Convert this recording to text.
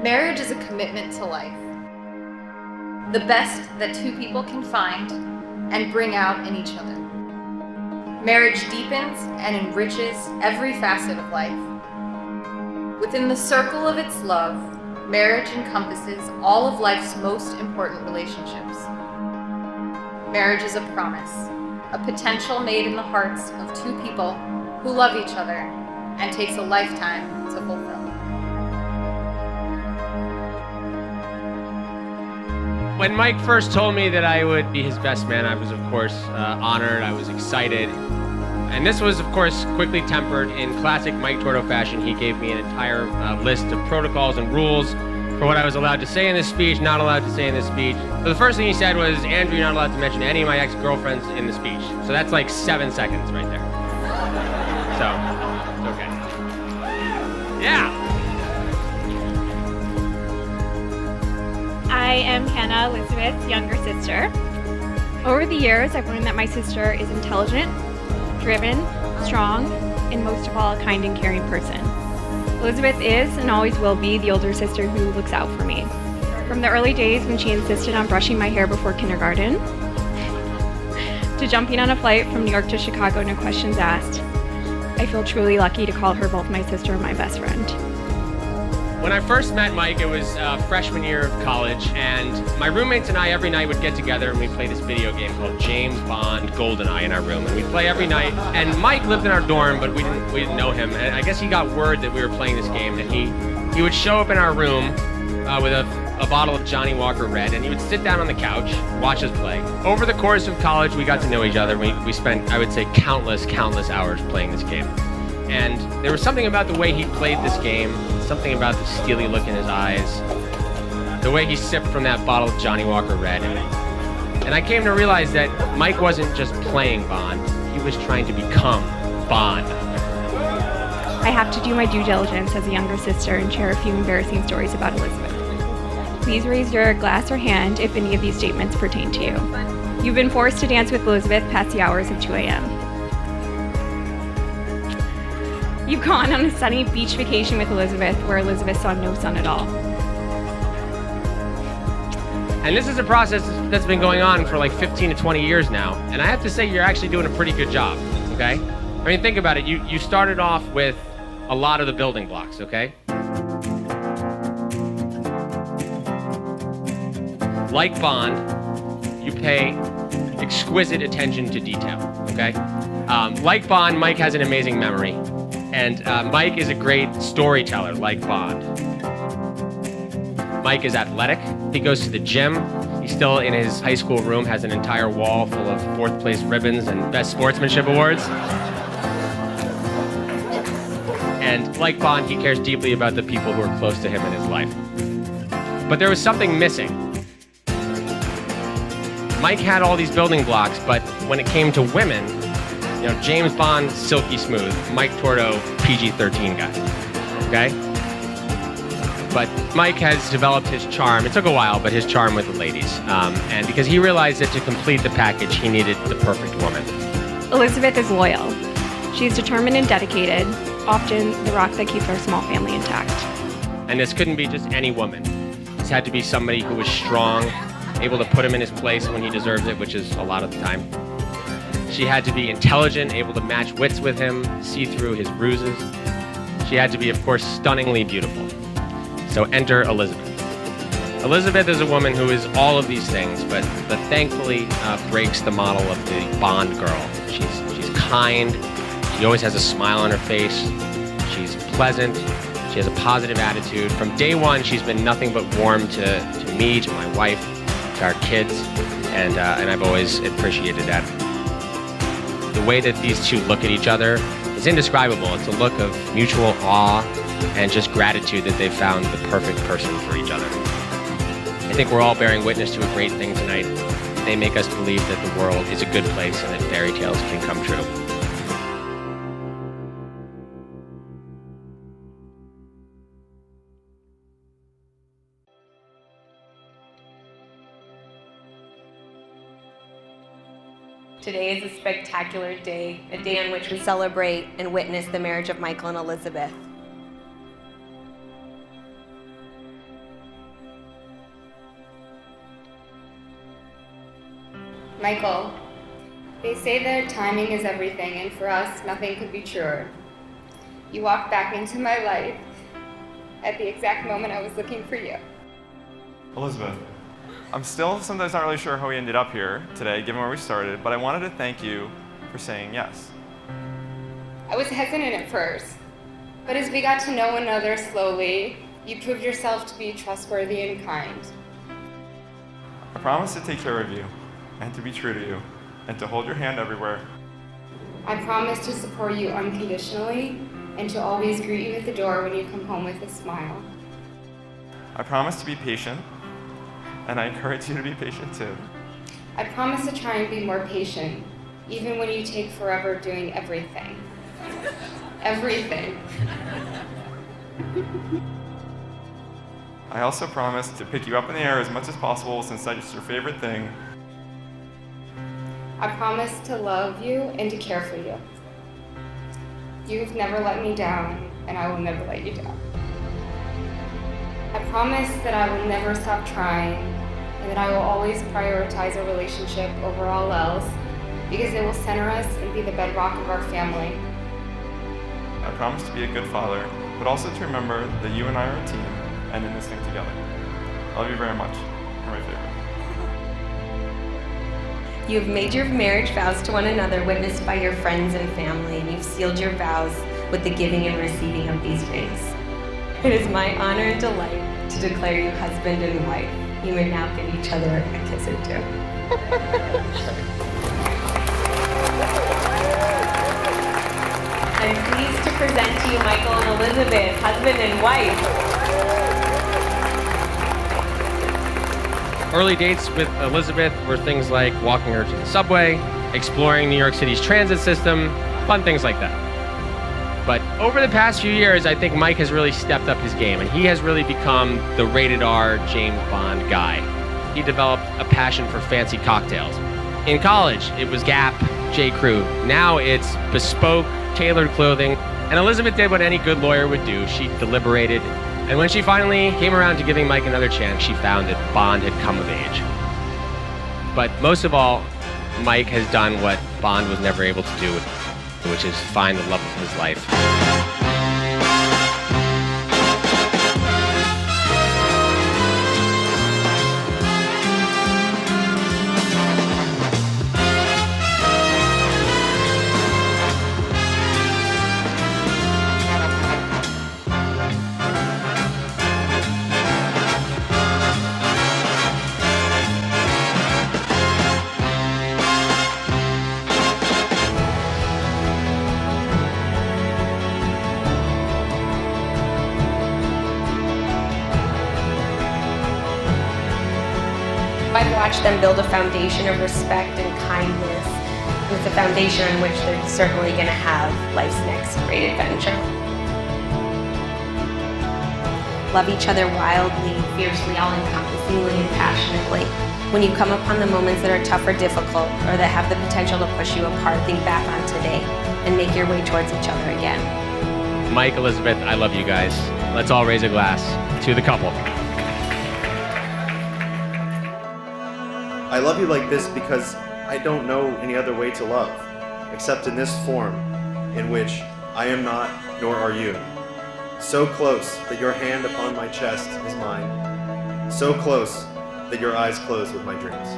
Marriage is a commitment to life. The best that two people can find and bring out in each other. Marriage deepens and enriches every facet of life. Within the circle of its love, marriage encompasses all of life's most important relationships. Marriage is a promise, a potential made in the hearts of two people who love each other and takes a lifetime to fulfill. When Mike first told me that I would be his best man, I was, of course, honored. I was excited. And this was, of course, quickly tempered. In classic Mike Torto fashion, he gave me an entire list of protocols and rules for what I was allowed to say in this speech, not allowed to say in this speech. So the first thing he said was, Andrew, you're not allowed to mention any of my ex-girlfriends in the speech. So that's like 7 seconds right there. So, it's okay. Yeah. I am Hannah, Elizabeth's younger sister. Over the years, I've learned that my sister is intelligent, driven, strong, and most of all, a kind and caring person. Elizabeth is and always will be the older sister who looks out for me. From the early days when she insisted on brushing my hair before kindergarten, to jumping on a flight from New York to Chicago, no questions asked, I feel truly lucky to call her both my sister and my best friend. When I first met Mike, it was freshman year of college, and my roommates and I every night would get together and we'd play this video game called James Bond GoldenEye in our room, and we'd play every night. And Mike lived in our dorm, but we didn't know him, and I guess he got word that we were playing this game, and he would show up in our room with a bottle of Johnny Walker Red, and he would sit down on the couch, watch us play. Over the course of college, we got to know each other. We spent, I would say, countless hours playing this game. And there was something about the way he played this game, something about the steely look in his eyes, the way he sipped from that bottle of Johnny Walker Red. And I came to realize that Mike wasn't just playing Bond, he was trying to become Bond. I have to do my due diligence as a younger sister and share a few embarrassing stories about Elizabeth. Please raise your glass or hand if any of these statements pertain to you. You've been forced to dance with Elizabeth past the hours of 2 a.m. You've gone on a sunny beach vacation with Elizabeth where Elizabeth saw no sun at all. And this is a process that's been going on for like 15 to 20 years now. And I have to say, you're actually doing a pretty good job, okay? I mean, think about it. You started off with a lot of the building blocks, okay? Like Bond, you pay exquisite attention to detail, okay? Like Bond, Mike has an amazing memory. And Mike is a great storyteller, like Bond. Mike is athletic. He goes to the gym. He's still in his high school room, has an entire wall full of fourth place ribbons and best sportsmanship awards. And like Bond, he cares deeply about the people who are close to him in his life. But there was something missing. Mike had all these building blocks, but when it came to women, you know, James Bond, silky smooth. Mike Torto, PG-13 guy, okay? But Mike has developed his charm. It took a while, but his charm with the ladies. And because he realized that to complete the package, he needed the perfect woman. Elizabeth is loyal. She's determined and dedicated, often the rock that keeps our small family intact. And this couldn't be just any woman. This had to be somebody who was strong, able to put him in his place when he deserves it, which is a lot of the time. She had to be intelligent, able to match wits with him, see through his ruses. She had to be, of course, stunningly beautiful. So enter Elizabeth. Elizabeth is a woman who is all of these things, but thankfully breaks the model of the Bond girl. She's kind. She always has a smile on her face. She's pleasant. She has a positive attitude. From day one, she's been nothing but warm to me, to my wife, to our kids, and I've always appreciated that. The way that these two look at each other is indescribable. It's a look of mutual awe and just gratitude that they've found the perfect person for each other. I think we're all bearing witness to a great thing tonight. They make us believe that the world is a good place and that fairy tales can come true. Today is a spectacular day, a day on which we celebrate and witness the marriage of Michael and Elizabeth. Michael, they say that timing is everything, and for us, nothing could be truer. You walked back into my life at the exact moment I was looking for you. Elizabeth, I'm still sometimes not really sure how we ended up here today, given where we started, but I wanted to thank you for saying yes. I was hesitant at first, but as we got to know one another slowly, you proved yourself to be trustworthy and kind. I promise to take care of you, and to be true to you, and to hold your hand everywhere. I promise to support you unconditionally and to always greet you at the door when you come home with a smile. I promise to be patient, and I encourage you to be patient too. I promise to try and be more patient, even when you take forever doing everything. Everything. I also promise to pick you up in the air as much as possible since that's your favorite thing. I promise to love you and to care for you. You've never let me down, and I will never let you down. I promise that I will never stop trying, and that I will always prioritize a relationship over all else, because it will center us and be the bedrock of our family. I promise to be a good father, but also to remember that you and I are a team and in this thing together. I love you very much. You're my favorite. You have made your marriage vows to one another witnessed by your friends and family, and you've sealed your vows with the giving and receiving of these rings. It is my honor and delight to declare you husband and wife. You may now give each other a kiss or two. I'm pleased to present to you Michael and Elizabeth, husband and wife. Early dates with Elizabeth were things like walking her to the subway, exploring New York City's transit system, fun things like that. But over the past few years, I think Mike has really stepped up his game, and he has really become the rated R James Bond guy. He developed a passion for fancy cocktails. In college, it was Gap, J. Crew. Now it's bespoke, tailored clothing. And Elizabeth did what any good lawyer would do. She deliberated. And when she finally came around to giving Mike another chance, she found that Bond had come of age. But most of all, Mike has done what Bond was never able to do, which is find the love of his life. I've watched them build a foundation of respect and kindness with a foundation on which they're certainly going to have life's next great adventure. Love each other wildly, fiercely, all-encompassingly, and passionately. When you come upon the moments that are tough or difficult, or that have the potential to push you apart, think back on today and make your way towards each other again. Mike, Elizabeth, I love you guys. Let's all raise a glass to the couple. I love you like this because I don't know any other way to love, except in this form, in which I am not, nor are you. So close that your hand upon my chest is mine. So close that your eyes close with my dreams.